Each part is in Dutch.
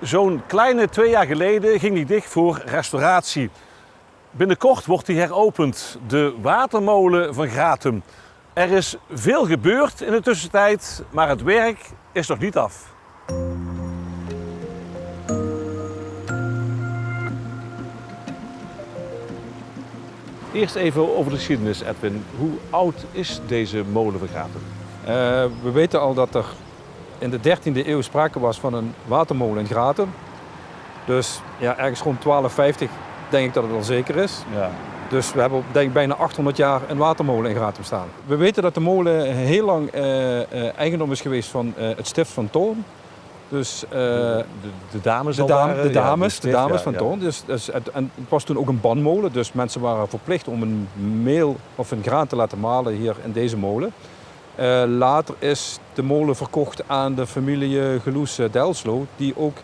Zo'n kleine 2 jaar geleden ging die dicht voor restauratie. Binnenkort wordt die heropend, de watermolen van Gratum. Er is veel gebeurd in de tussentijd, maar het werk is nog niet af. Eerst even over de geschiedenis, Edwin. Hoe oud is deze molen van Gratum? We weten al dat er in de 13e eeuw sprake was van een watermolen in Gratum. Dus ja, ergens rond 1250 denk ik dat het wel zeker is. Ja. Dus we hebben denk ik bijna 800 jaar een watermolen in Gratum staan. We weten dat de molen heel lang eigendom is geweest van het stift van Thorn. Dus, de dames de dames van Thorn. Dus, en het was toen ook een banmolen, dus mensen waren verplicht om een meel of een graan te laten malen hier in deze molen. Later is de molen verkocht aan de familie Geloes-Delslo, die ook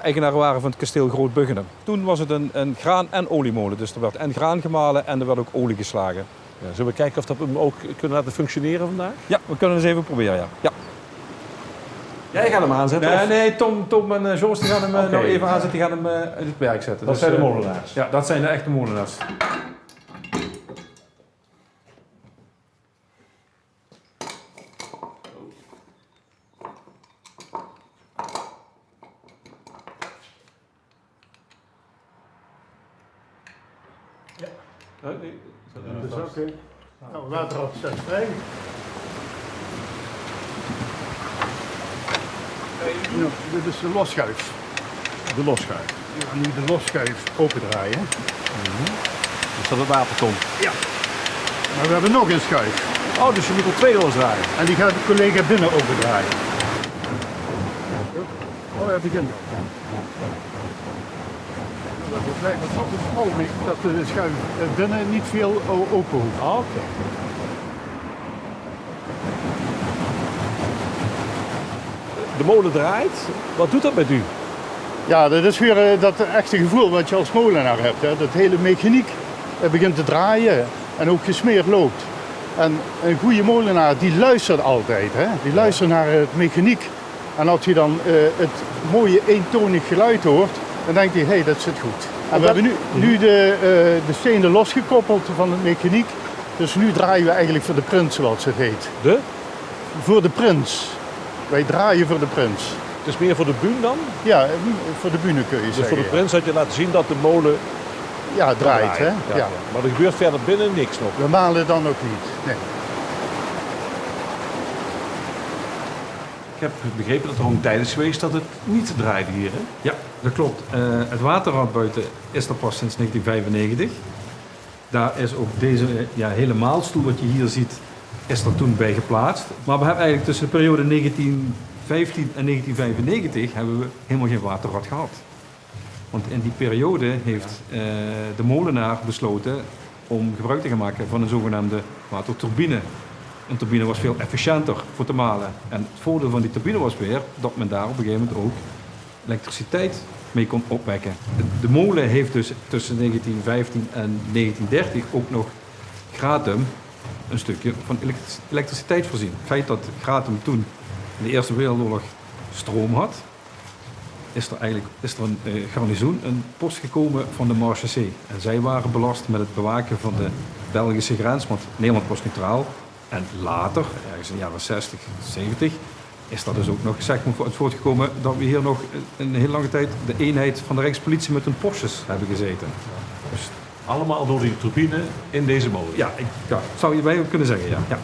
eigenaar waren van het kasteel Groot-Buggenum. Toen was het een graan- en oliemolen, dus er werd en graan gemalen en er werd ook olie geslagen. Ja, zullen we kijken of dat we hem ook kunnen laten functioneren vandaag? Ja, we kunnen eens even proberen, ja. Jij gaat hem aanzetten? Nee, Tom en Jos die gaan hem Oké. nou even aanzetten, die gaan hem in het werk zetten. Dat zijn de molenaars? Ja, dat zijn de echte molenaars. Nee. Dat is oké. Nou, waterrad staat vrij. Nou, dit is de losschuif. De losschuif. Je gaat nu de losschuif opendraaien. Dus dat het waterton. Ja. Maar we hebben nog een schuif. Oh, dus je moet er 2 losdraaien. En die gaat de collega binnen opendraaien. Oh, hij begint al. Dat lijkt me altijd mogelijk dat de schuif binnen niet veel open hoeft. Oké. De molen draait. Wat doet dat met u? Ja, dat is weer dat echte gevoel wat je als molenaar hebt. Hè. Dat hele mechaniek begint te draaien en ook gesmeerd loopt. En een goede molenaar die luistert altijd. Hè. Die luistert naar het mechaniek. En als hij dan het mooie eentonig geluid hoort, dan denkt hij, hé, dat zit goed. En we hebben nu de stenen losgekoppeld van het mechaniek. Dus nu draaien we eigenlijk voor de prins, zoals het heet. De? Voor de prins. Wij draaien voor de prins. Het is meer voor de bühne dan? Ja, voor de bühne kun je Dus zeggen. voor de prins had je laten zien dat de molen Ja, draait. Hè? Ja. Ja. Maar er gebeurt verder binnen niks nog. We malen dan ook niet. Nee. Ik heb begrepen dat er ook een tijd is geweest dat het niet draaide hier. Hè? Ja, dat klopt. Het waterrad buiten is er pas sinds 1995. Daar is ook deze hele maalstoel wat je hier ziet, is er toen bij geplaatst. Maar we hebben eigenlijk tussen de periode 1915 en 1995 hebben we helemaal geen waterrad gehad. Want in die periode heeft de molenaar besloten om gebruik te gaan maken van een zogenaamde waterturbine. Een turbine was veel efficiënter voor te malen. En het voordeel van die turbine was weer dat men daar op een gegeven moment ook elektriciteit mee kon opwekken. De molen heeft dus tussen 1915 en 1930 ook nog Gratum een stukje van elektriciteit voorzien. Het feit dat Gratum toen in de Eerste Wereldoorlog stroom had, is er een garnizoen, een post gekomen van de Marechaussee. En zij waren belast met het bewaken van de Belgische grens, want Nederland was neutraal. En later, ergens in de jaren 60, 70, is dat dus ook nog zeg maar voortgekomen dat we hier nog een hele lange tijd de eenheid van de Rijkspolitie met hun Porsches hebben gezeten. Dus, Allemaal door die turbine in deze molen. ja, zou je bij kunnen zeggen, ja.